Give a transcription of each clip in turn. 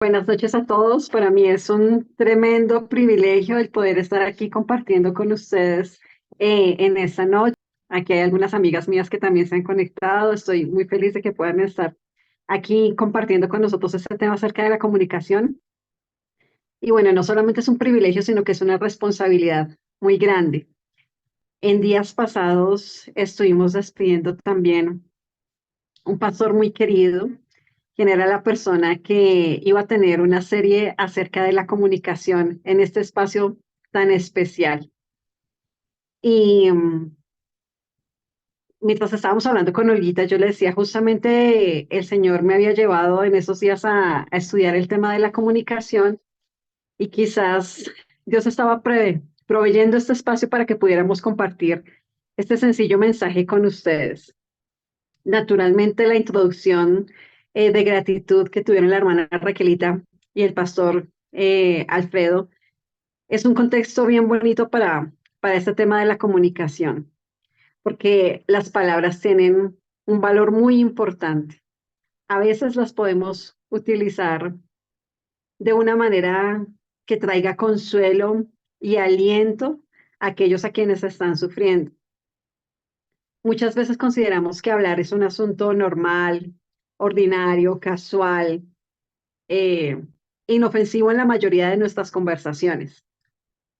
Buenas noches a todos. Para mí es un tremendo privilegio el poder estar aquí compartiendo con ustedes en esta noche. Aquí hay algunas amigas mías que también se han conectado. Estoy muy feliz de que puedan estar aquí compartiendo con nosotros este tema acerca de la comunicación. Y bueno, no solamente es un privilegio, sino que es una responsabilidad muy grande. En días pasados estuvimos despidiendo también un pastor muy querido, quien era la persona que iba a tener una serie acerca de la comunicación en este espacio tan especial. Y mientras estábamos hablando con Olguita, yo le decía, justamente el Señor me había llevado en esos días a estudiar el tema de la comunicación y quizás Dios estaba proveyendo este espacio para que pudiéramos compartir este sencillo mensaje con ustedes. Naturalmente, la introducción de gratitud que tuvieron la hermana Raquelita y el pastor Alfredo es un contexto bien bonito para este tema de la comunicación, porque las palabras tienen un valor muy importante. A veces las podemos utilizar de una manera que traiga consuelo y aliento a aquellos a quienes están sufriendo. Muchas veces consideramos que hablar es un asunto normal, ordinario, casual, eh, inofensivo en la mayoría de nuestras conversaciones.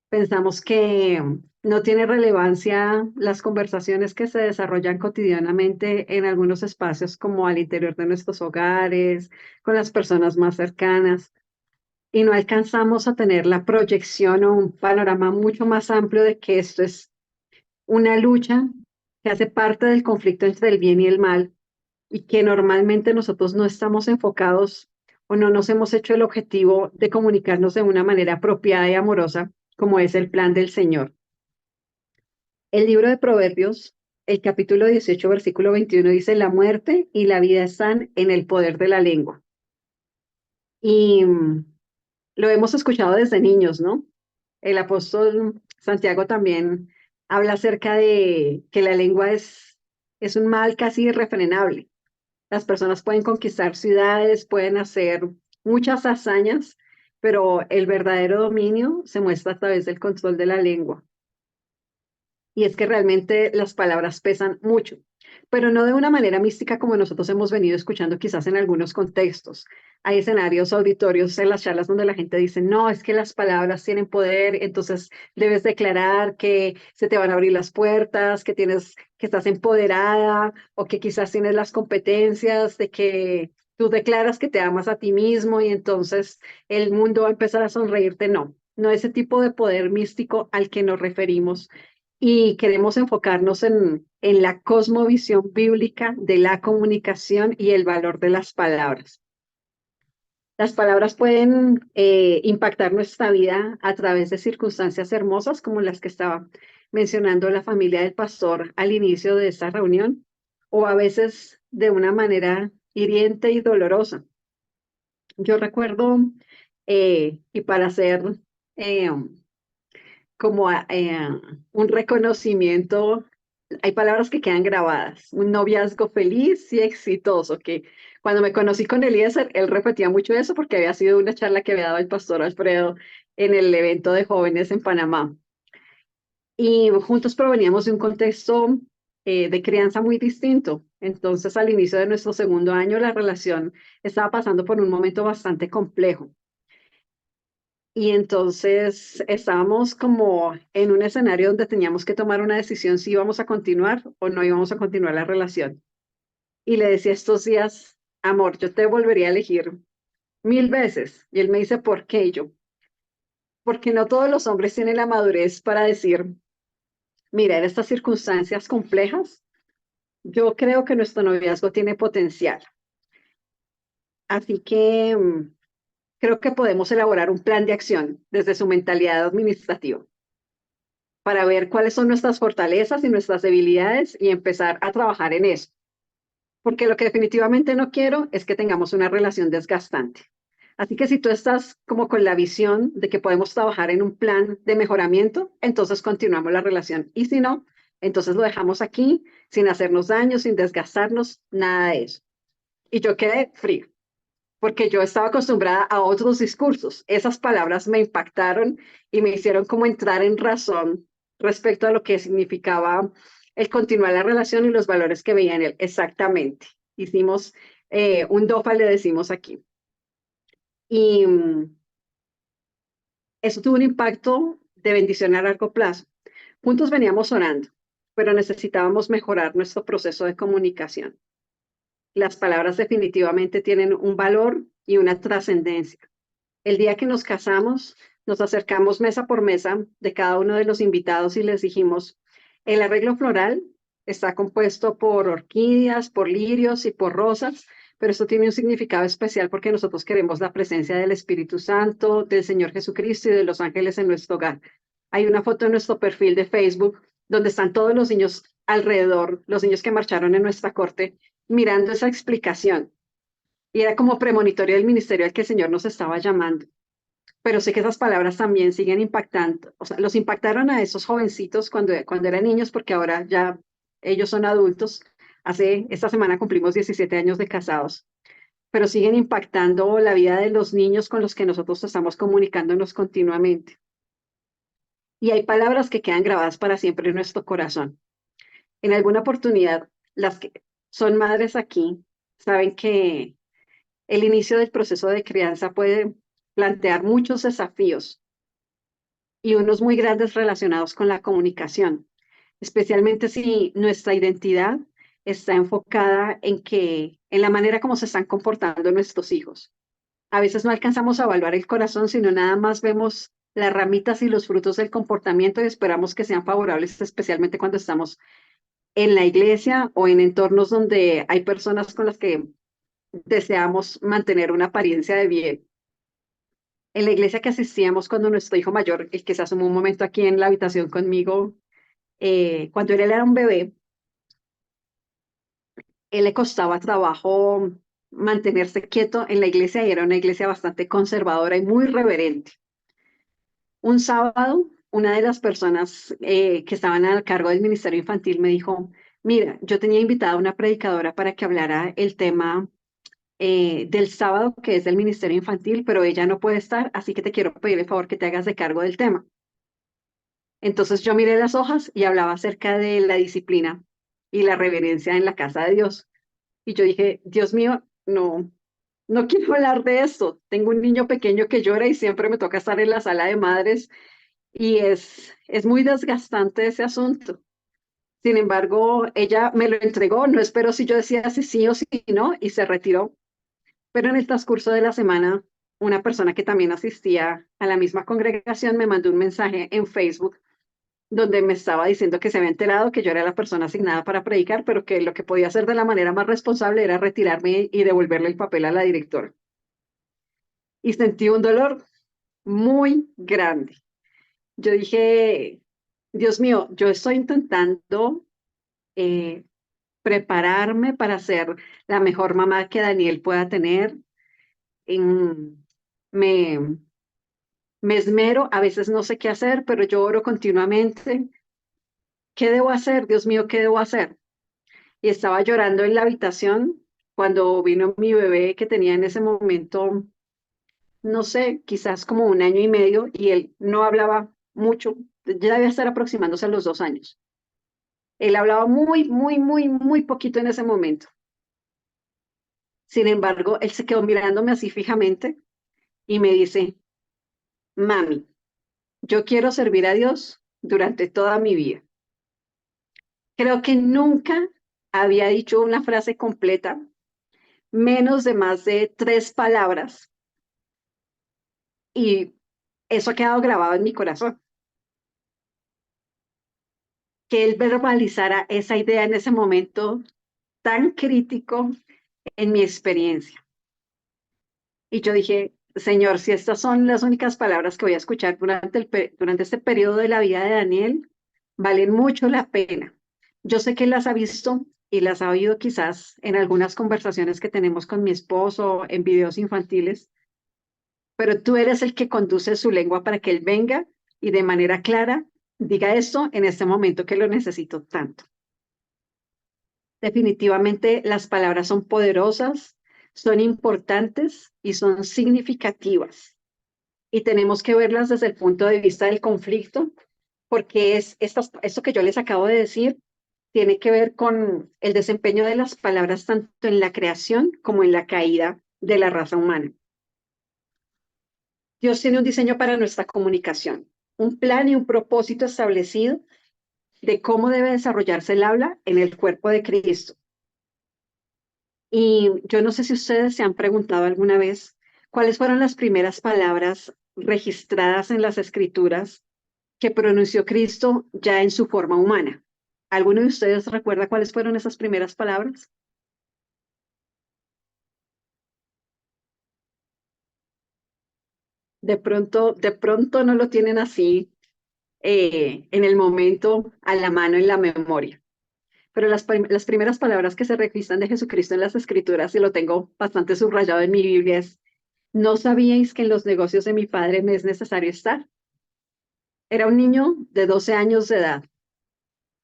Pensamos que no tiene relevancia las conversaciones que se desarrollan cotidianamente en algunos espacios como al interior de nuestros hogares, con las personas más cercanas, y no alcanzamos a tener la proyección o un panorama mucho más amplio de que esto es una lucha que hace parte del conflicto entre el bien y el mal y que normalmente nosotros no estamos enfocados o no nos hemos hecho el objetivo de comunicarnos de una manera apropiada y amorosa, como es el plan del Señor. El libro de Proverbios, el capítulo 18, versículo 21 dice, la muerte y la vida están en el poder de la lengua. Y lo hemos escuchado desde niños, ¿no? El apóstol Santiago también habla acerca de que la lengua es un mal casi irrefrenable. Las personas pueden conquistar ciudades, pueden hacer muchas hazañas, pero el verdadero dominio se muestra a través del control de la lengua. Y es que realmente las palabras pesan mucho, pero no de una manera mística como nosotros hemos venido escuchando quizás en algunos contextos. Hay escenarios auditorios en las charlas donde la gente dice, no, es que las palabras tienen poder, entonces debes declarar que se te van a abrir las puertas, que tienes, que estás empoderada o que quizás tienes las competencias de que tú declaras que te amas a ti mismo y entonces el mundo va a empezar a sonreírte. No, no ese tipo de poder místico al que nos referimos y queremos enfocarnos en la cosmovisión bíblica de la comunicación y el valor de las palabras. Las palabras pueden impactar nuestra vida a través de circunstancias hermosas como las que estaba mencionando la familia del pastor al inicio de esta reunión, o a veces de una manera hiriente y dolorosa. Yo recuerdo, y para hacer eh, como un reconocimiento. Hay palabras que quedan grabadas. Un noviazgo feliz y exitoso, que cuando me conocí con Eliezer, él repetía mucho eso porque había sido una charla que había dado el pastor Alfredo en el evento de jóvenes en Panamá. Y juntos proveníamos de un contexto de crianza muy distinto. Entonces, al inicio de nuestro segundo año, la relación estaba pasando por un momento bastante complejo. Y entonces estábamos como en un escenario donde teníamos que tomar una decisión si íbamos a continuar o no íbamos a continuar la relación. Y le decía estos días, amor, yo te volvería a elegir 1000 veces. Y él me dice, ¿por qué? Y yo, porque no todos los hombres tienen la madurez para decir, mira, en estas circunstancias complejas, yo creo que nuestro noviazgo tiene potencial. Así que creo que podemos elaborar un plan de acción desde su mentalidad administrativa para ver cuáles son nuestras fortalezas y nuestras debilidades y empezar a trabajar en eso. Porque lo que definitivamente no quiero es que tengamos una relación desgastante. Así que si tú estás como con la visión de que podemos trabajar en un plan de mejoramiento, entonces continuamos la relación. Y si no, entonces lo dejamos aquí sin hacernos daño, sin desgastarnos, nada de eso. Y yo quedé frío. porque yo estaba acostumbrada a otros discursos. Esas palabras me impactaron y me hicieron como entrar en razón respecto a lo que significaba el continuar la relación y los valores que veía en él. Exactamente. Hicimos un DOFA, le decimos aquí. Y eso tuvo un impacto de bendición a largo plazo. Juntos veníamos orando, pero necesitábamos mejorar nuestro proceso de comunicación. Las palabras definitivamente tienen un valor y una trascendencia. El día que nos casamos, nos acercamos mesa por mesa de cada uno de los invitados y les dijimos, el arreglo floral está compuesto por orquídeas, por lirios y por rosas, pero esto tiene un significado especial porque nosotros queremos la presencia del Espíritu Santo, del Señor Jesucristo y de los ángeles en nuestro hogar. Hay una foto en nuestro perfil de Facebook donde están todos los niños alrededor, los niños que marcharon en nuestra corte, mirando esa explicación. Y era como premonitorio del ministerio al que el Señor nos estaba llamando. Pero sé que esas palabras también siguen impactando, o sea, los impactaron a esos jovencitos cuando eran niños, porque ahora ya ellos son adultos. Esta semana cumplimos 17 años de casados, pero siguen impactando la vida de los niños con los que nosotros estamos comunicándonos continuamente. Y hay palabras que quedan grabadas para siempre en nuestro corazón. En alguna oportunidad, las que son madres aquí saben que el inicio del proceso de crianza puede plantear muchos desafíos y unos muy grandes relacionados con la comunicación, especialmente si nuestra identidad está enfocada en la manera como se están comportando nuestros hijos. A veces no alcanzamos a evaluar el corazón, sino nada más vemos las ramitas y los frutos del comportamiento y esperamos que sean favorables, especialmente cuando estamos en la iglesia o en entornos donde hay personas con las que deseamos mantener una apariencia de bien. En la iglesia que asistíamos cuando nuestro hijo mayor, el que se asomó un momento aquí en la habitación conmigo, cuando él era un bebé, él le costaba trabajo mantenerse quieto en la iglesia y era una iglesia bastante conservadora y muy reverente. Un sábado, una de las personas que estaban al cargo del ministerio infantil me dijo, mira, yo tenía invitada a una predicadora para que hablara el tema del sábado, que es del ministerio infantil, pero ella no puede estar, así que te quiero pedir el favor que te hagas de cargo del tema. Entonces yo miré las hojas y hablaba acerca de la disciplina y la reverencia en la casa de Dios. Y yo dije, Dios mío, no, no quiero hablar de esto. Tengo un niño pequeño que llora y siempre me toca estar en la sala de madres y es muy desgastante ese asunto. Sin embargo, ella me lo entregó, no esperó si yo decía si sí o si no y se retiró. Pero en el transcurso de la semana, una persona que también asistía a la misma congregación me mandó un mensaje en Facebook donde me estaba diciendo que se había enterado que yo era la persona asignada para predicar, pero que lo que podía hacer de la manera más responsable era retirarme y devolverle el papel a la directora. Y sentí un dolor muy grande. Yo dije, Dios mío, yo estoy intentando eh, prepararme para ser la mejor mamá que Daniel pueda tener. En- me, me esmero, a veces no sé qué hacer, pero yo oro continuamente. ¿Qué debo hacer? Dios mío, ¿qué debo hacer? Y estaba llorando en la habitación cuando vino mi bebé que tenía en ese momento, no sé, quizás como un año y medio, y él no hablaba mucho, ya debía estar aproximándose a los 2 años. Él hablaba muy poquito en ese momento. Sin embargo, él se quedó mirándome así fijamente y me dice, mami, yo quiero servir a Dios durante toda mi vida. Creo que nunca había dicho una frase completa, menos de más de 3 palabras, y eso ha quedado grabado en mi corazón. Que él verbalizara esa idea en ese momento tan crítico en mi experiencia. Y yo dije, Señor, si estas son las únicas palabras que voy a escuchar durante este periodo de la vida de Daniel, valen mucho la pena. Yo sé que las ha visto y las ha oído quizás en algunas conversaciones que tenemos con mi esposo, en videos infantiles, pero tú eres el que conduce su lengua para que él venga y de manera clara diga esto en este momento que lo necesito tanto. Definitivamente las palabras son poderosas, son importantes y son significativas. Y tenemos que verlas desde el punto de vista del conflicto, porque esto que yo les acabo de decir tiene que ver con el desempeño de las palabras tanto en la creación como en la caída de la raza humana. Dios tiene un diseño para nuestra comunicación, un plan y un propósito establecido de cómo debe desarrollarse el habla en el cuerpo de Cristo. Y yo no sé si ustedes se han preguntado alguna vez cuáles fueron las primeras palabras registradas en las escrituras que pronunció Cristo ya en su forma humana. ¿Alguno de ustedes recuerda cuáles fueron esas primeras palabras? De pronto no lo tienen así en el momento a la mano en la memoria. Pero las primeras palabras que se registran de Jesucristo en las Escrituras, y lo tengo bastante subrayado en mi Biblia, es, ¿no sabíais que en los negocios de mi padre me es necesario estar? Era un niño de 12 años de edad.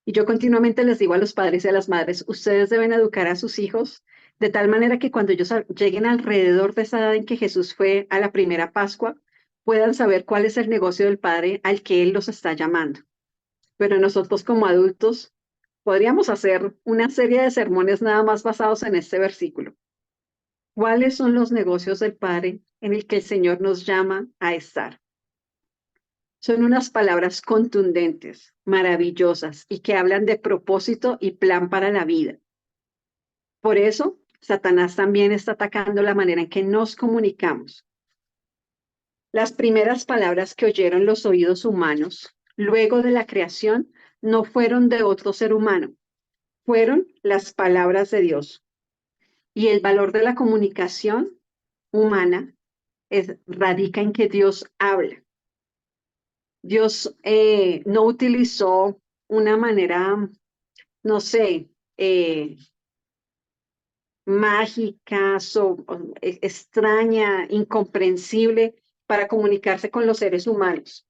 Y yo continuamente les digo a los padres y a las madres, ustedes deben educar a sus hijos de tal manera que cuando ellos lleguen alrededor de esa edad en que Jesús fue a la primera Pascua, puedan saber cuál es el negocio del Padre al que Él los está llamando. Pero nosotros como adultos podríamos hacer una serie de sermones nada más basados en este versículo. ¿Cuáles son los negocios del Padre en el que el Señor nos llama a estar? Son unas palabras contundentes, maravillosas y que hablan de propósito y plan para la vida. Por eso, Satanás también está atacando la manera en que nos comunicamos. Las primeras palabras que oyeron los oídos humanos luego de la creación no fueron de otro ser humano, fueron las palabras de Dios. Y el valor de la comunicación humana radica en que Dios habla. Dios no utilizó una manera, no sé, mágica, extraña, incomprensible para comunicarse con los seres humanos.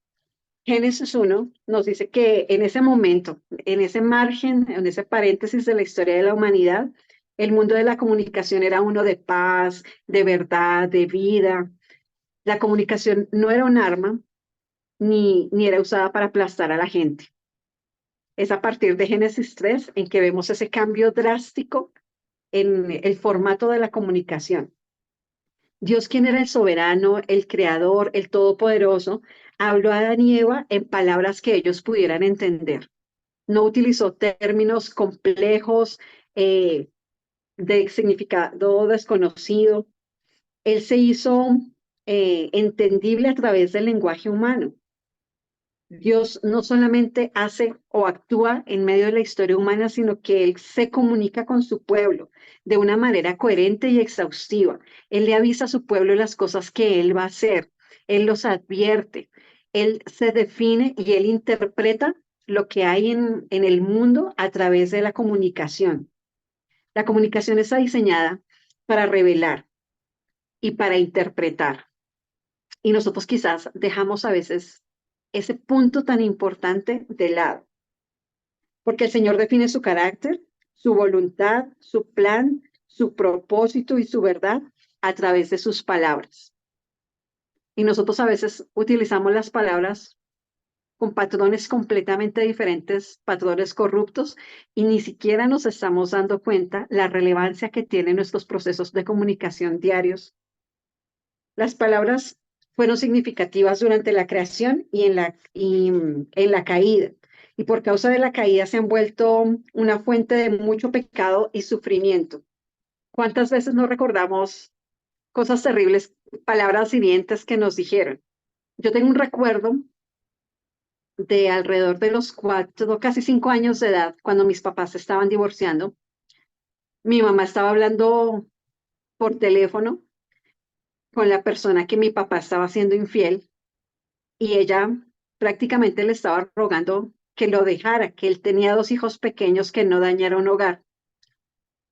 Génesis 1 nos dice que en ese momento, en ese margen, en ese paréntesis de la historia de la humanidad, el mundo de la comunicación era uno de paz, de verdad, de vida. La comunicación no era un arma ni era usada para aplastar a la gente. Es a partir de Génesis 3 en que vemos ese cambio drástico en el formato de la comunicación. Dios, quien era el soberano, el creador, el todopoderoso, habló a Adán y Eva en palabras que ellos pudieran entender. No utilizó términos complejos eh, de significado desconocido. Él se hizo entendible a través del lenguaje humano. Dios no solamente hace o actúa en medio de la historia humana, sino que Él se comunica con su pueblo de una manera coherente y exhaustiva. Él le avisa a su pueblo las cosas que Él va a hacer. Él los advierte. Él se define y Él interpreta lo que hay en el mundo a través de la comunicación. La comunicación está diseñada para revelar y para interpretar. Y nosotros quizás dejamos a veces ese punto tan importante de lado, porque el Señor define su carácter, su voluntad, su plan, su propósito y su verdad a través de sus palabras. Y nosotros a veces utilizamos las palabras con patrones completamente diferentes, patrones corruptos, y ni siquiera nos estamos dando cuenta la relevancia que tienen nuestros procesos de comunicación diarios. Las palabras fueron significativas durante la creación en la caída. Y por causa de la caída se han vuelto una fuente de mucho pecado y sufrimiento. ¿Cuántas veces no recordamos cosas terribles, palabras hirientes que nos dijeron? Yo tengo un recuerdo de alrededor de los casi 5 años de edad, cuando mis papás se estaban divorciando. Mi mamá estaba hablando por teléfono con la persona que mi papá estaba siendo infiel y ella prácticamente le estaba rogando que lo dejara, que él tenía dos hijos pequeños, que no dañara un hogar.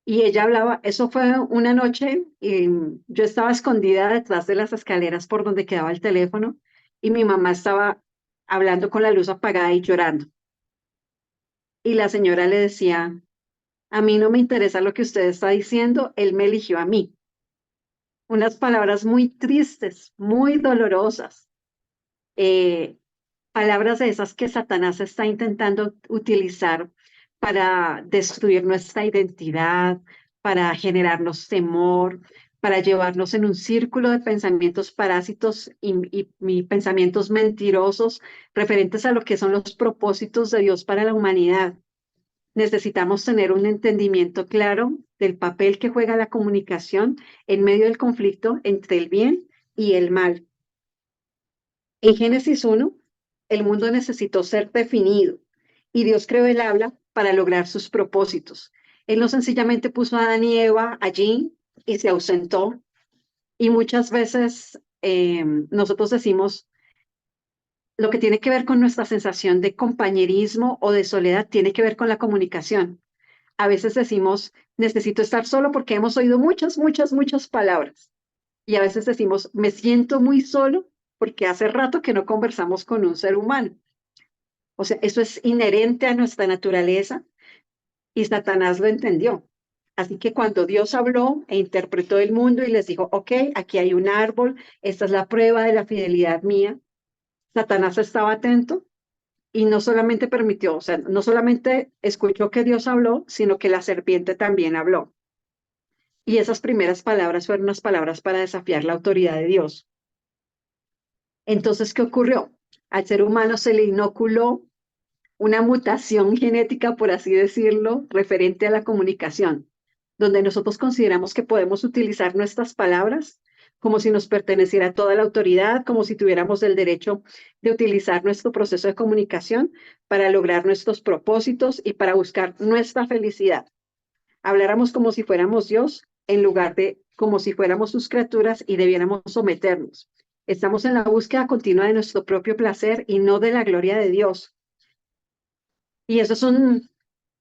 Y ella hablaba, eso fue una noche y yo estaba escondida detrás de las escaleras por donde quedaba el teléfono y mi mamá estaba hablando con la luz apagada y llorando. Y la señora le decía, a mí no me interesa lo que usted está diciendo, él me eligió a mí. unas palabras muy tristes, muy dolorosas, eh, palabras de esas que Satanás está intentando utilizar para destruir nuestra identidad, para generarnos temor, para llevarnos en un círculo de pensamientos parásitos y pensamientos mentirosos referentes a lo que son los propósitos de Dios para la humanidad. Necesitamos tener un entendimiento claro del papel que juega la comunicación en medio del conflicto entre el bien y el mal. En Génesis 1, el mundo necesitó ser definido y Dios creó el habla para lograr sus propósitos. Él no sencillamente puso a Adán y Eva allí y se ausentó. Y muchas veces nosotros decimos lo que tiene que ver con nuestra sensación de compañerismo o de soledad tiene que ver con la comunicación. A veces decimos, necesito estar solo porque hemos oído muchas, muchas, muchas palabras. Y a veces decimos, me siento muy solo porque hace rato que no conversamos con un ser humano. O sea, eso es inherente a nuestra naturaleza y Satanás lo entendió. Así que cuando Dios habló e interpretó el mundo y les dijo, ok, aquí hay un árbol, esta es la prueba de la fidelidad mía, Satanás estaba atento y no solamente permitió, o sea, no solamente escuchó que Dios habló, sino que la serpiente también habló. Y esas primeras palabras fueron unas palabras para desafiar la autoridad de Dios. Entonces, ¿qué ocurrió? Al ser humano se le inoculó una mutación genética, por así decirlo, referente a la comunicación, donde nosotros consideramos que podemos utilizar nuestras palabras como si nos perteneciera toda la autoridad, como si tuviéramos el derecho de utilizar nuestro proceso de comunicación para lograr nuestros propósitos y para buscar nuestra felicidad. Habláramos como si fuéramos Dios en lugar de como si fuéramos sus criaturas y debiéramos someternos. Estamos en la búsqueda continua de nuestro propio placer y no de la gloria de Dios. Y eso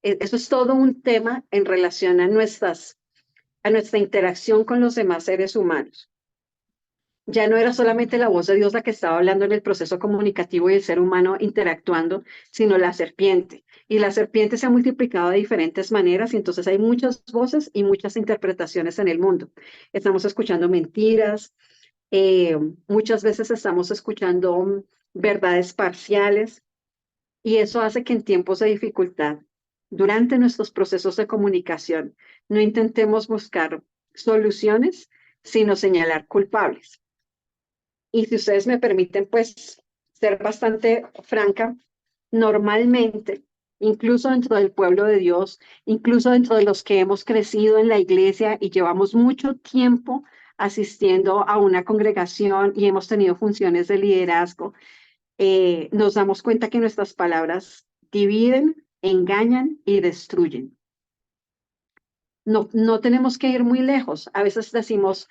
es todo un tema en relación a nuestra interacción con los demás seres humanos. Ya no era solamente la voz de Dios la que estaba hablando en el proceso comunicativo y el ser humano interactuando, sino la serpiente. Y la serpiente se ha multiplicado de diferentes maneras y entonces hay muchas voces y muchas interpretaciones en el mundo. Estamos escuchando mentiras, muchas veces estamos escuchando verdades parciales y eso hace que en tiempos de dificultad, durante nuestros procesos de comunicación, no intentemos buscar soluciones, sino señalar culpables. Y si ustedes me permiten, pues, ser bastante franca, normalmente, incluso dentro del pueblo de Dios, incluso dentro de los que hemos crecido en la iglesia y llevamos mucho tiempo asistiendo a una congregación y hemos tenido funciones de liderazgo, nos damos cuenta que nuestras palabras dividen, engañan y destruyen. No, no tenemos que ir muy lejos. A veces decimos,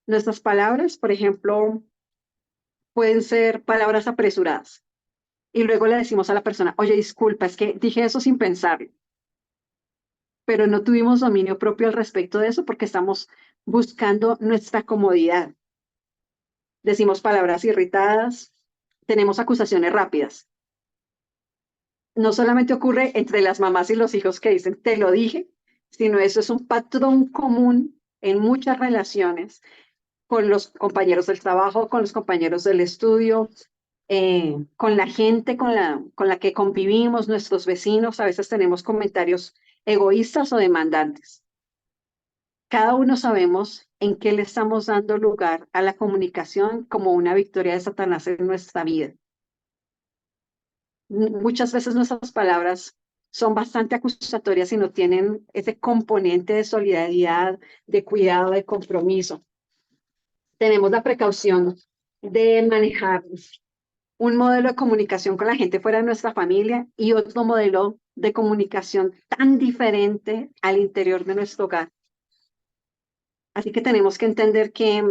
nuestras palabras, por ejemplo, pueden ser palabras apresuradas. Y luego le decimos a la persona, oye, disculpa, es que dije eso sin pensarlo, pero no tuvimos dominio propio al respecto de eso porque estamos buscando nuestra comodidad. Decimos palabras irritadas, tenemos acusaciones rápidas. No solamente ocurre entre las mamás y los hijos que dicen, te lo dije, sino eso es un patrón común en muchas relaciones con los compañeros del trabajo, con los compañeros del estudio, con la gente con la que convivimos, nuestros vecinos. A veces tenemos comentarios egoístas o demandantes. Cada uno sabemos en qué le estamos dando lugar a la comunicación como una victoria de Satanás en nuestra vida. Muchas veces nuestras palabras son bastante acusatorias y no tienen ese componente de solidaridad, de cuidado, de compromiso. Tenemos la precaución de manejar un modelo de comunicación con la gente fuera de nuestra familia y otro modelo de comunicación tan diferente al interior de nuestro hogar. Así que tenemos que entender que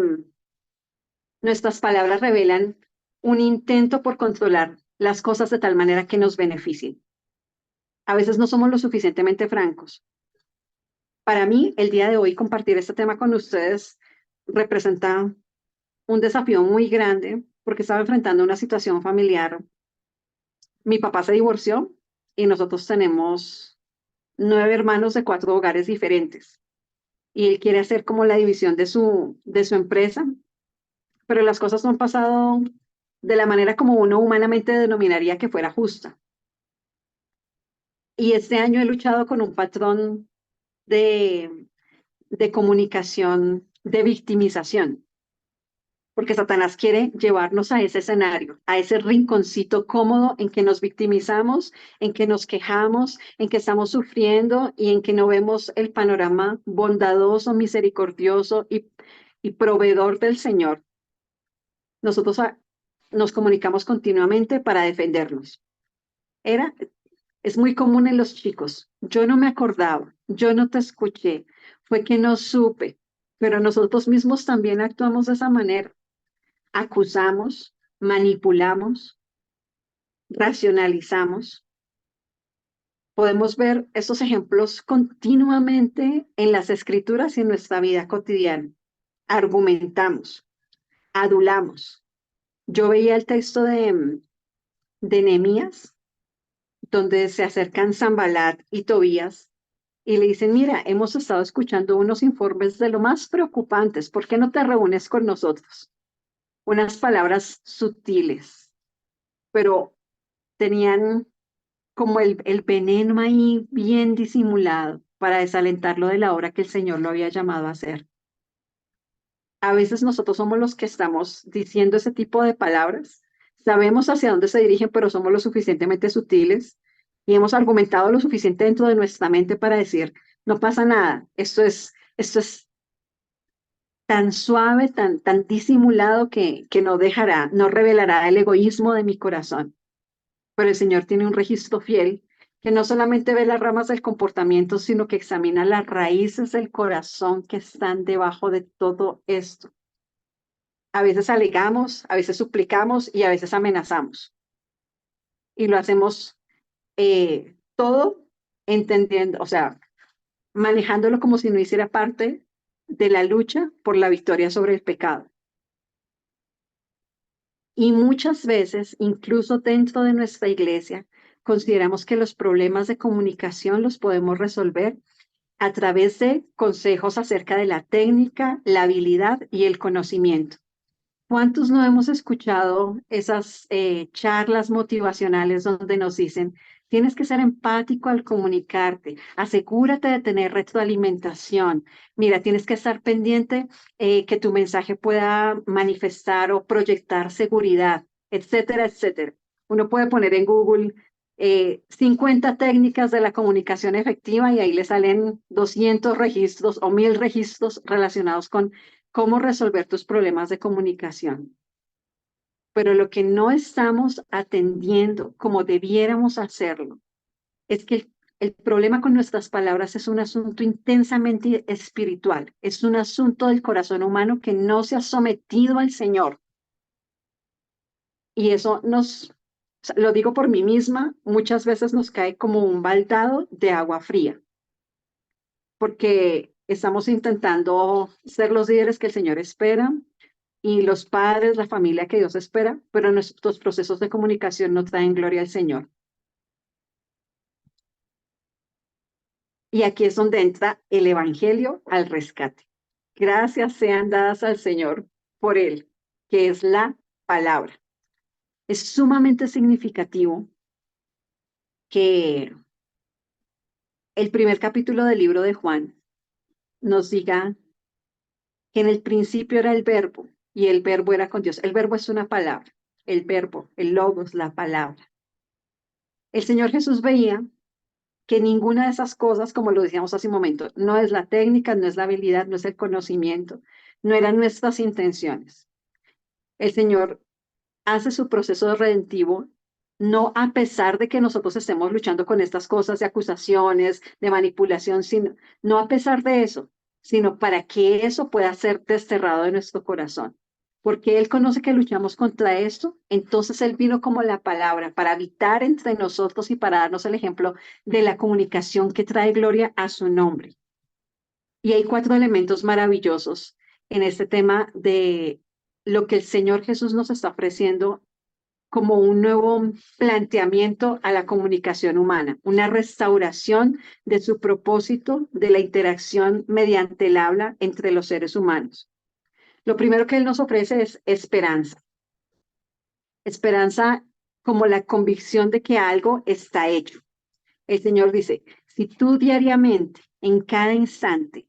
nuestras palabras revelan un intento por controlar las cosas de tal manera que nos beneficien. A veces no somos lo suficientemente francos. Para mí, el día de hoy, compartir este tema con ustedes representa un desafío muy grande porque estaba enfrentando una situación familiar. Mi papá se divorció y nosotros tenemos 9 hermanos de 4 hogares diferentes. y él quiere hacer como la división de su empresa, pero las cosas no han pasado de la manera como uno humanamente denominaría que fuera justa. Y este año he luchado con un patrón de, de comunicación, de victimización, porque Satanás quiere llevarnos a ese escenario, a ese rinconcito cómodo en que nos victimizamos, en que nos quejamos, en que estamos sufriendo y en que no vemos el panorama bondadoso, misericordioso y proveedor del Señor. Nosotros nos comunicamos continuamente para defendernos. Era, es muy común en los chicos. Yo no me acordaba, yo no te escuché, fue que no supe, pero nosotros mismos también actuamos de esa manera. Acusamos, manipulamos, racionalizamos. Podemos ver esos ejemplos continuamente en las escrituras y en nuestra vida cotidiana. Argumentamos, adulamos. Yo veía el texto de Nehemías, donde se acercan Sanbalat y Tobías y le dicen, mira, hemos estado escuchando unos informes de lo más preocupantes, ¿por qué no te reúnes con nosotros? Unas palabras sutiles, pero tenían como el veneno ahí bien disimulado para desalentarlo de la obra que el Señor lo había llamado a hacer. A veces nosotros somos los que estamos diciendo ese tipo de palabras, sabemos hacia dónde se dirigen, pero somos lo suficientemente sutiles y hemos argumentado lo suficiente dentro de nuestra mente para decir, no pasa nada, esto es tan suave, tan disimulado que no dejará, no revelará el egoísmo de mi corazón. Pero el Señor tiene un registro fiel que no solamente ve las ramas del comportamiento, sino que examina las raíces del corazón que están debajo de todo esto. A veces alegamos, a veces suplicamos y a veces amenazamos. Y lo hacemos todo entendiendo, o sea, manejándolo como si no hiciera parte de la lucha por la victoria sobre el pecado. Y muchas veces, incluso dentro de nuestra iglesia, consideramos que los problemas de comunicación los podemos resolver a través de consejos acerca de la técnica, la habilidad y el conocimiento. ¿Cuántos no hemos escuchado esas charlas motivacionales donde nos dicen, tienes que ser empático al comunicarte, asegúrate de tener retroalimentación, mira, tienes que estar pendiente que tu mensaje pueda manifestar o proyectar seguridad, etcétera, etcétera? Uno puede poner en Google 50 técnicas de la comunicación efectiva y ahí le salen 200 registros o 1000 registros relacionados con cómo resolver tus problemas de comunicación. Pero lo que no estamos atendiendo como debiéramos hacerlo es que el problema con nuestras palabras es un asunto intensamente espiritual, es un asunto del corazón humano que no se ha sometido al Señor. Y eso lo digo por mí misma, muchas veces nos cae como un baldado de agua fría, porque estamos intentando ser los líderes que el Señor espera, y los padres, la familia que Dios espera, pero nuestros procesos de comunicación no traen gloria al Señor. Y aquí es donde entra el Evangelio al rescate. Gracias sean dadas al Señor por Él, que es la palabra. Es sumamente significativo que el primer capítulo del libro de Juan nos diga que en el principio era el verbo y el verbo era con Dios. El verbo es una palabra, el verbo, el logos, la palabra. El Señor Jesús veía que ninguna de esas cosas, como lo decíamos hace un momento, no es la técnica, no es la habilidad, no es el conocimiento, no eran nuestras intenciones. El Señor hace su proceso redentivo no a pesar de que nosotros estemos luchando con estas cosas de acusaciones, de manipulación, sino, no a pesar de eso, sino para que eso pueda ser desterrado de nuestro corazón. Porque Él conoce que luchamos contra esto, entonces Él vino como la palabra para habitar entre nosotros y para darnos el ejemplo de la comunicación que trae gloria a su nombre. Y hay cuatro elementos maravillosos en este tema de lo que el Señor Jesús nos está ofreciendo como un nuevo planteamiento a la comunicación humana, una restauración de su propósito de la interacción mediante el habla entre los seres humanos. Lo primero que él nos ofrece es esperanza. Esperanza como la convicción de que algo está hecho. El Señor dice, si tú diariamente, en cada instante,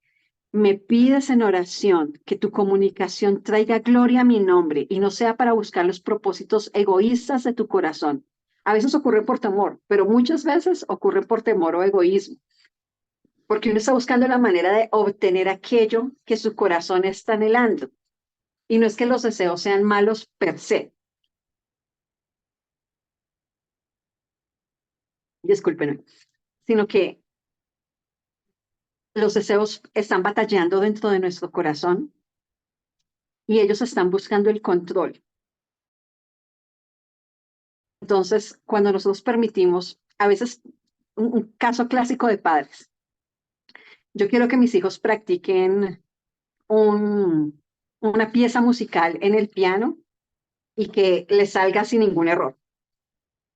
me pides en oración que tu comunicación traiga gloria a mi nombre y no sea para buscar los propósitos egoístas de tu corazón. A veces ocurre por temor, pero muchas veces ocurre por temor o egoísmo, porque uno está buscando la manera de obtener aquello que su corazón está anhelando. Y no es que los deseos sean malos per se, discúlpenme, sino que los deseos están batallando dentro de nuestro corazón y ellos están buscando el control. Entonces, cuando nosotros permitimos, a veces, un caso clásico de padres, yo quiero que mis hijos practiquen una pieza musical en el piano y que les salga sin ningún error.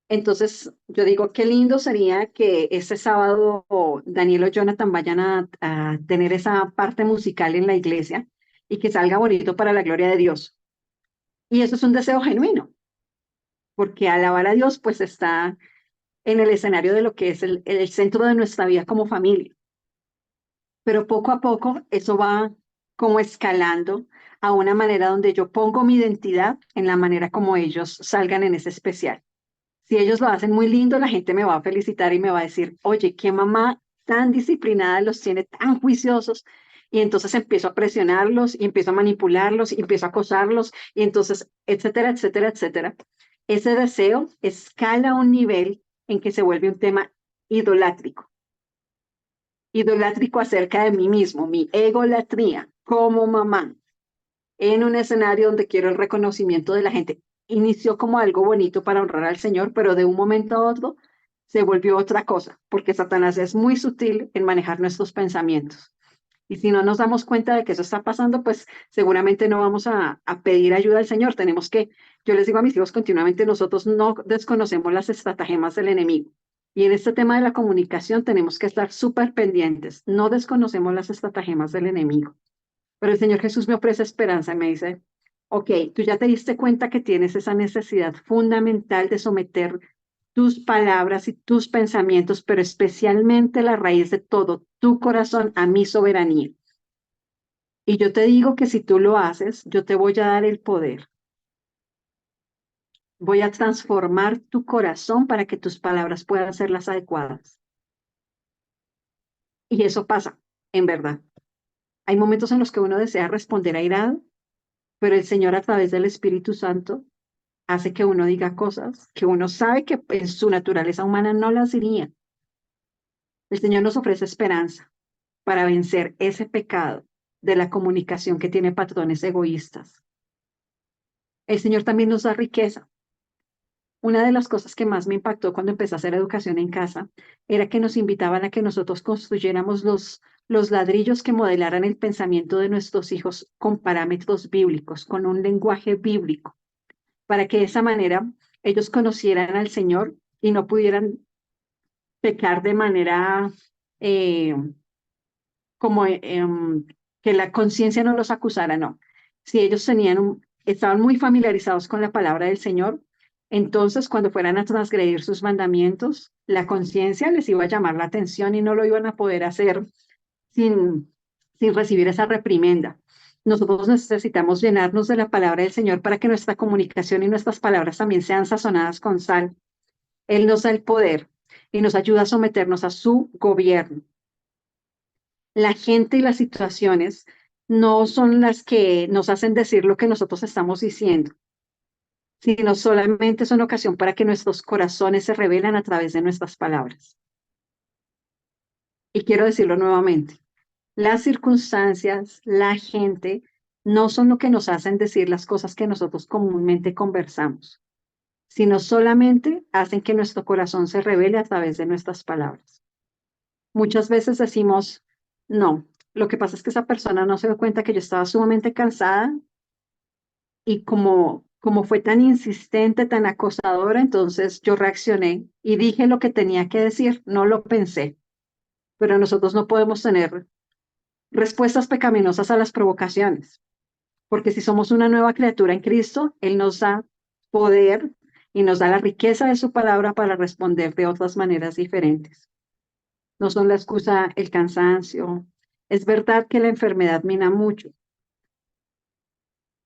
Entonces, yo digo, qué lindo sería que este sábado Daniel o Jonathan vayan a tener esa parte musical en la iglesia y que salga bonito para la gloria de Dios. Y eso es un deseo genuino, porque alabar a Dios pues está en el escenario de lo que es el centro de nuestra vida como familia. Pero poco a poco eso va como escalando a una manera donde yo pongo mi identidad en la manera como ellos salgan en ese especial. Si ellos lo hacen muy lindo, la gente me va a felicitar y me va a decir, oye, qué mamá tan disciplinada los tiene tan juiciosos. Y entonces empiezo a presionarlos y empiezo a manipularlos y empiezo a acosarlos y entonces, etcétera, etcétera, etcétera. Ese deseo escala a un nivel en que se vuelve un tema idolátrico. Idolátrico acerca de mí mismo, mi egolatría como mamá, en un escenario donde quiero el reconocimiento de la gente. Inició como algo bonito para honrar al Señor, pero de un momento a otro se volvió otra cosa, porque Satanás es muy sutil en manejar nuestros pensamientos. Y si no nos damos cuenta de que eso está pasando, pues seguramente no vamos a pedir ayuda al Señor. Tenemos que, yo les digo a mis hijos continuamente, nosotros no desconocemos las estratagemas del enemigo. Y en este tema de la comunicación tenemos que estar súper pendientes. No desconocemos las estratagemas del enemigo. Pero el Señor Jesús me ofrece esperanza y me dice, ok, tú ya te diste cuenta que tienes esa necesidad fundamental de someter tus palabras y tus pensamientos, pero especialmente la raíz de todo, tu corazón a mi soberanía. Y yo te digo que si tú lo haces, yo te voy a dar el poder. Voy a transformar tu corazón para que tus palabras puedan ser las adecuadas. Y eso pasa, en verdad. Hay momentos en los que uno desea responder airado, pero el Señor a través del Espíritu Santo hace que uno diga cosas que uno sabe que en su naturaleza humana no las diría. El Señor nos ofrece esperanza para vencer ese pecado de la comunicación que tiene patrones egoístas. El Señor también nos da riqueza. Una de las cosas que más me impactó cuando empecé a hacer educación en casa era que nos invitaban a que nosotros construyéramos los ladrillos que modelaran el pensamiento de nuestros hijos con parámetros bíblicos, con un lenguaje bíblico, para que de esa manera ellos conocieran al Señor y no pudieran pecar de manera eh, como que la conciencia no los acusara, no. Si ellos estaban muy familiarizados con la palabra del Señor, entonces cuando fueran a transgredir sus mandamientos, la conciencia les iba a llamar la atención y no lo iban a poder hacer sin, sin recibir esa reprimenda. Nosotros necesitamos llenarnos de la palabra del Señor para que nuestra comunicación y nuestras palabras también sean sazonadas con sal. Él nos da el poder y nos ayuda a someternos a su gobierno. La gente y las situaciones no son las que nos hacen decir lo que nosotros estamos diciendo, sino solamente son ocasión para que nuestros corazones se revelan a través de nuestras palabras. Y quiero decirlo nuevamente, las circunstancias, la gente, no son lo que nos hacen decir las cosas que nosotros comúnmente conversamos, sino solamente hacen que nuestro corazón se revele a través de nuestras palabras. Muchas veces decimos, no, lo que pasa es que esa persona no se dio cuenta que yo estaba sumamente cansada y como como fue tan insistente, tan acosadora, entonces yo reaccioné y dije lo que tenía que decir, no lo pensé. Pero nosotros no podemos tener respuestas pecaminosas a las provocaciones, porque si somos una nueva criatura en Cristo, Él nos da poder y nos da la riqueza de su palabra para responder de otras maneras diferentes. No son la excusa el cansancio. Es verdad que la enfermedad mina mucho,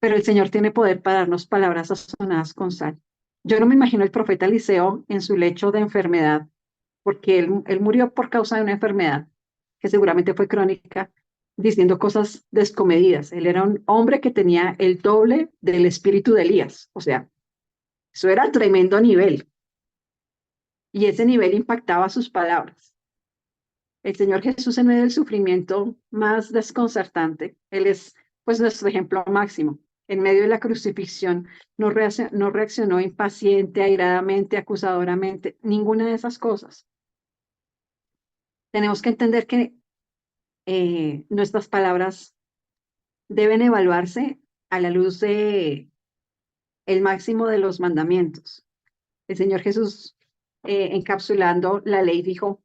pero el Señor tiene poder para darnos palabras sazonadas con sal. Yo no me imagino el profeta Eliseo en su lecho de enfermedad, porque él murió por causa de una enfermedad que seguramente fue crónica, diciendo cosas descomedidas. Él era un hombre que tenía el doble del espíritu de Elías, o sea, eso era tremendo nivel, y ese nivel impactaba sus palabras. El Señor Jesús en medio del sufrimiento más desconcertante, Él es pues nuestro ejemplo máximo. En medio de la crucifixión no reaccionó impaciente, airadamente, acusadoramente, ninguna de esas cosas. Tenemos que entender que nuestras palabras deben evaluarse a la luz de el máximo de los mandamientos. El Señor Jesús, encapsulando la ley, dijo,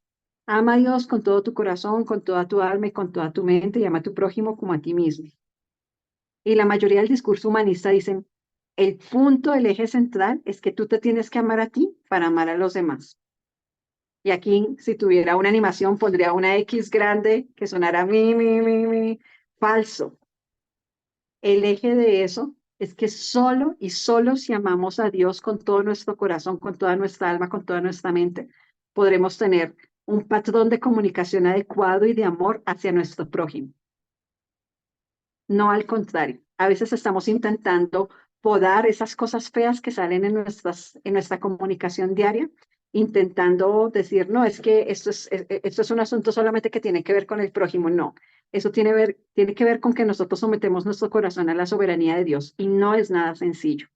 ama a Dios con todo tu corazón, con toda tu alma y con toda tu mente y ama a tu prójimo como a ti mismo. Y la mayoría del discurso humanista dicen, el punto, el eje central es que tú te tienes que amar a ti para amar a los demás. Y aquí, si tuviera una animación, pondría una X grande que sonara mi. Falso. El eje de eso es que solo y solo si amamos a Dios con todo nuestro corazón, con toda nuestra alma, con toda nuestra mente, podremos tener un patrón de comunicación adecuado y de amor hacia nuestro prójimo. No al contrario. A veces estamos intentando podar esas cosas feas que salen en nuestra comunicación diaria, intentando decir, no, es que esto es un asunto solamente que tiene que ver con el prójimo. No, eso tiene que ver con que nosotros sometemos nuestro corazón a la soberanía de Dios y no es nada sencillo,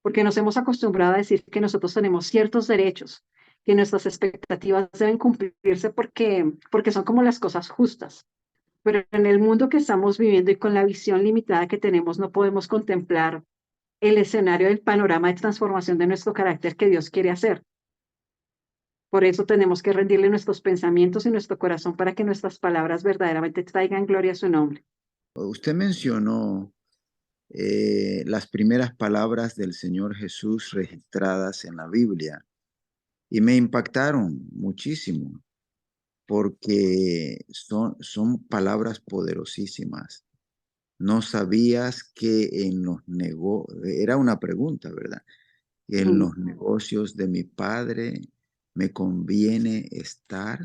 porque nos hemos acostumbrado a decir que nosotros tenemos ciertos derechos, que nuestras expectativas deben cumplirse porque son como las cosas justas. Pero en el mundo que estamos viviendo y con la visión limitada que tenemos, no podemos contemplar el escenario del panorama de transformación de nuestro carácter que Dios quiere hacer. Por eso tenemos que rendirle nuestros pensamientos y nuestro corazón para que nuestras palabras verdaderamente traigan gloria a su nombre. Usted mencionó las primeras palabras del Señor Jesús registradas en la Biblia y me impactaron muchísimo porque son palabras poderosísimas. No sabías que en los negocios, era una pregunta, ¿verdad? En Mm. los negocios de mi padre me conviene estar.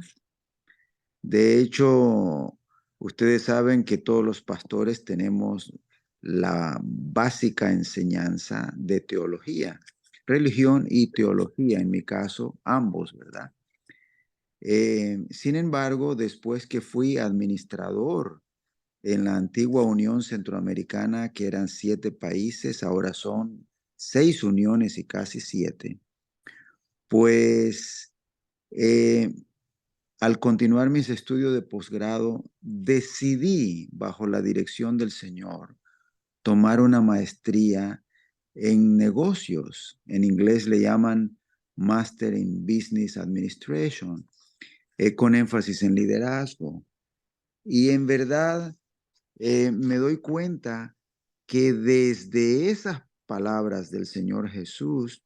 De hecho, ustedes saben que todos los pastores tenemos la básica enseñanza de teología, religión y teología, en mi caso, ambos, ¿verdad? Sin embargo, después que fui administrador en la antigua Unión Centroamericana, que eran 7 países, ahora son 6 uniones y casi 7, pues eh, al continuar mis estudios de posgrado, decidí, bajo la dirección del Señor, tomar una maestría en negocios. En inglés le llaman Master in Business Administration, con énfasis en liderazgo. Y en verdad me doy cuenta que desde esas palabras del Señor Jesús,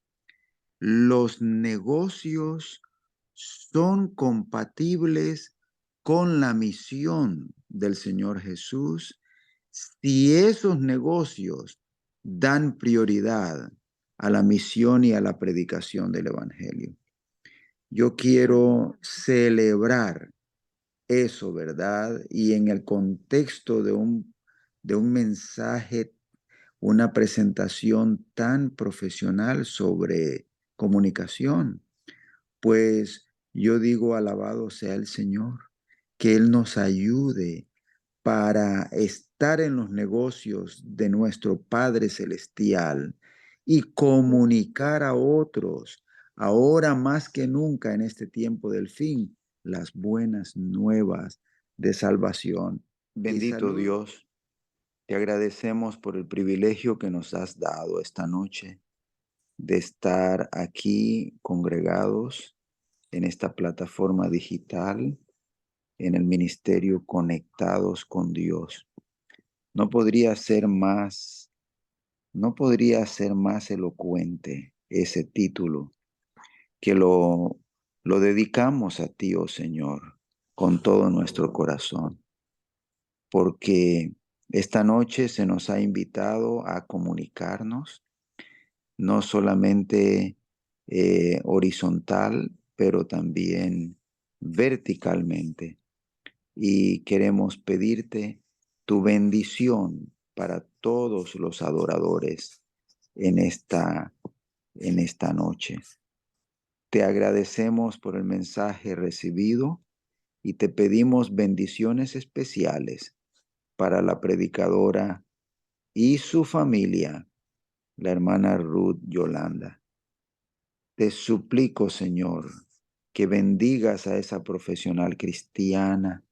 los negocios son compatibles con la misión del Señor Jesús si esos negocios dan prioridad a la misión y a la predicación del Evangelio. Yo quiero celebrar eso, ¿verdad? Y en el contexto de un mensaje, una presentación tan profesional sobre comunicación, pues yo digo, alabado sea el Señor, que Él nos ayude para estar en los negocios de nuestro Padre Celestial y comunicar a otros, ahora más que nunca en este tiempo del fin, las buenas nuevas de salvación. Bendito Dios, Te agradecemos por el privilegio que nos has dado esta noche de estar aquí congregados en esta plataforma digital, en el ministerio Conectados con Dios. No podría ser más elocuente ese título, que lo dedicamos a ti, oh Señor, con todo nuestro corazón, porque esta noche se nos ha invitado a comunicarnos, no solamente horizontal, pero también verticalmente. Y queremos pedirte tu bendición para todos los adoradores en esta noche. Te agradecemos por el mensaje recibido y te pedimos bendiciones especiales para la predicadora y su familia, la hermana Ruth Yolanda. Te suplico, Señor, que bendigas a esa profesional cristiana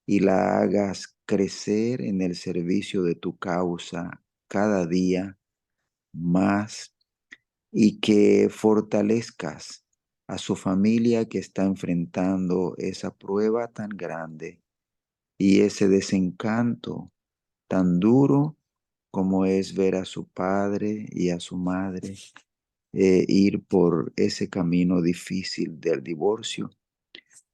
y la hagas crecer en el servicio de tu causa cada día más, y que fortalezcas a su familia que está enfrentando esa prueba tan grande y ese desencanto tan duro como es ver a su padre y a su madre ir por ese camino difícil del divorcio.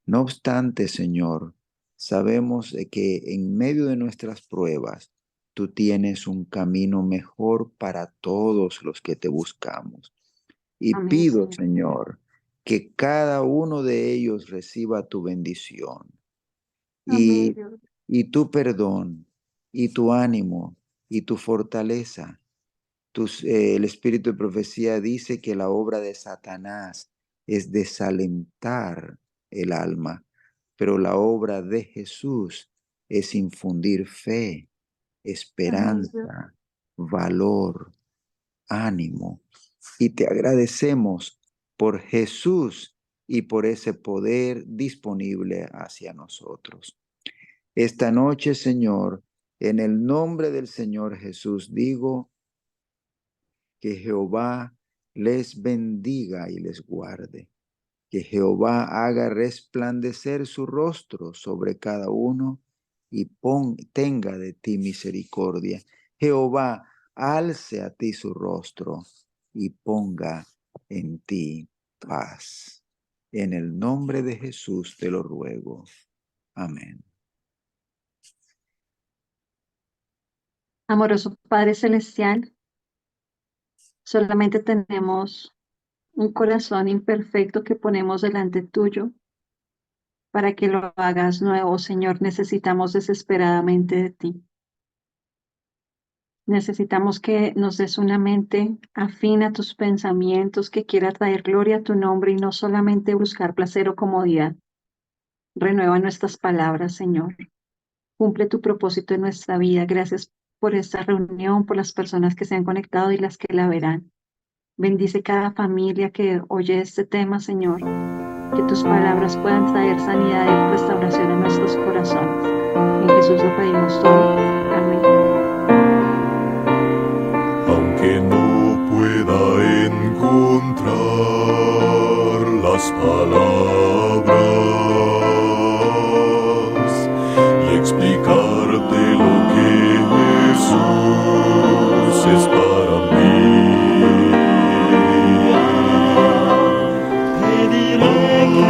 No obstante, Señor, sabemos que en medio de nuestras pruebas, tú tienes un camino mejor para todos los que te buscamos. Y Amén, pido, Señor. Señor, que cada uno de ellos reciba tu bendición Amén, y, Dios. y tu perdón, y tu ánimo, y tu fortaleza. El espíritu de profecía dice que la obra de Satanás es desalentar el alma, pero la obra de Jesús es infundir fe, Amén, Dios. esperanza, valor, ánimo. Y te agradecemos por Jesús y por ese poder disponible hacia nosotros. Esta noche, Señor, en el nombre del Señor Jesús, digo que Jehová les bendiga y les guarde. Que Jehová haga resplandecer su rostro sobre cada uno y tenga de ti misericordia. Jehová alce a ti su rostro y ponga en ti paz. En el nombre de Jesús te lo ruego. Amén. Amoroso Padre Celestial, solamente tenemos un corazón imperfecto que ponemos delante tuyo para que lo hagas nuevo, Señor. Necesitamos desesperadamente de ti. Necesitamos que nos des una mente afín a tus pensamientos, que quiera traer gloria a tu nombre y no solamente buscar placer o comodidad. Renueva nuestras palabras, Señor. Cumple tu propósito en nuestra vida. Gracias por esta reunión, por las personas que se han conectado y las que la verán. Bendice cada familia que oye este tema, Señor. Que tus palabras puedan traer sanidad y restauración a nuestros corazones. En Jesús lo pedimos todo. Amén. Aunque no pueda encontrar las palabras y explicarte lo que Jesús es para mí, te diré que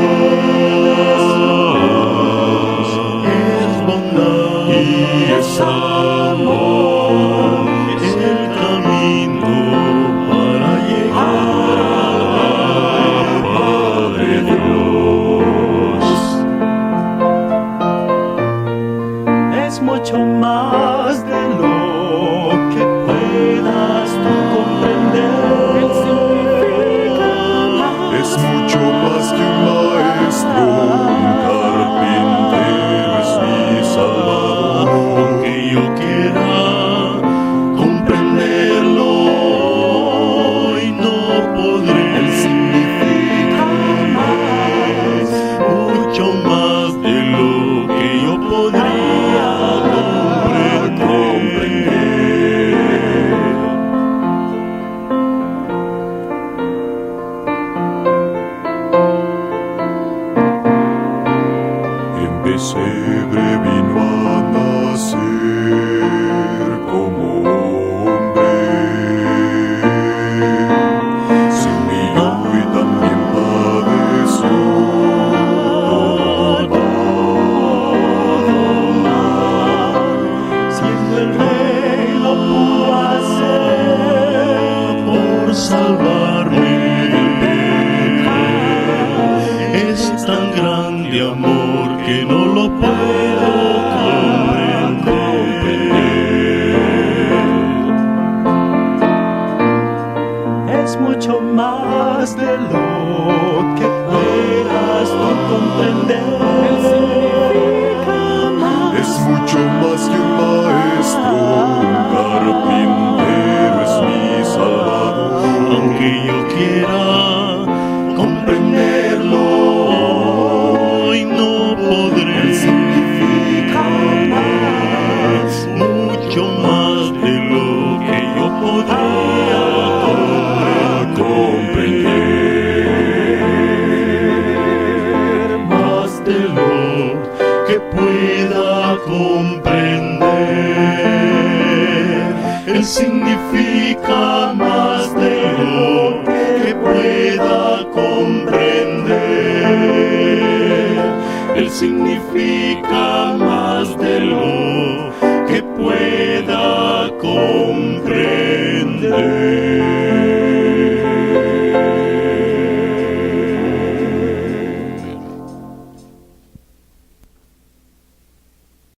Jesús es bondad y es amor. Es el camino para llegar al Padre Dios. salvarme. Es tan grande amor que no lo puedo comprender. Es mucho más de lo que puedas tú comprender. Es mucho más que un maestro, un carpintero es mi salvador. Aunque yo quiera comprenderlo, hoy no podré. Significa Mucho más de lo que yo podría comprender. Más de lo que pueda comprender. Él significa más de lo que pueda comprender. Él significa más de lo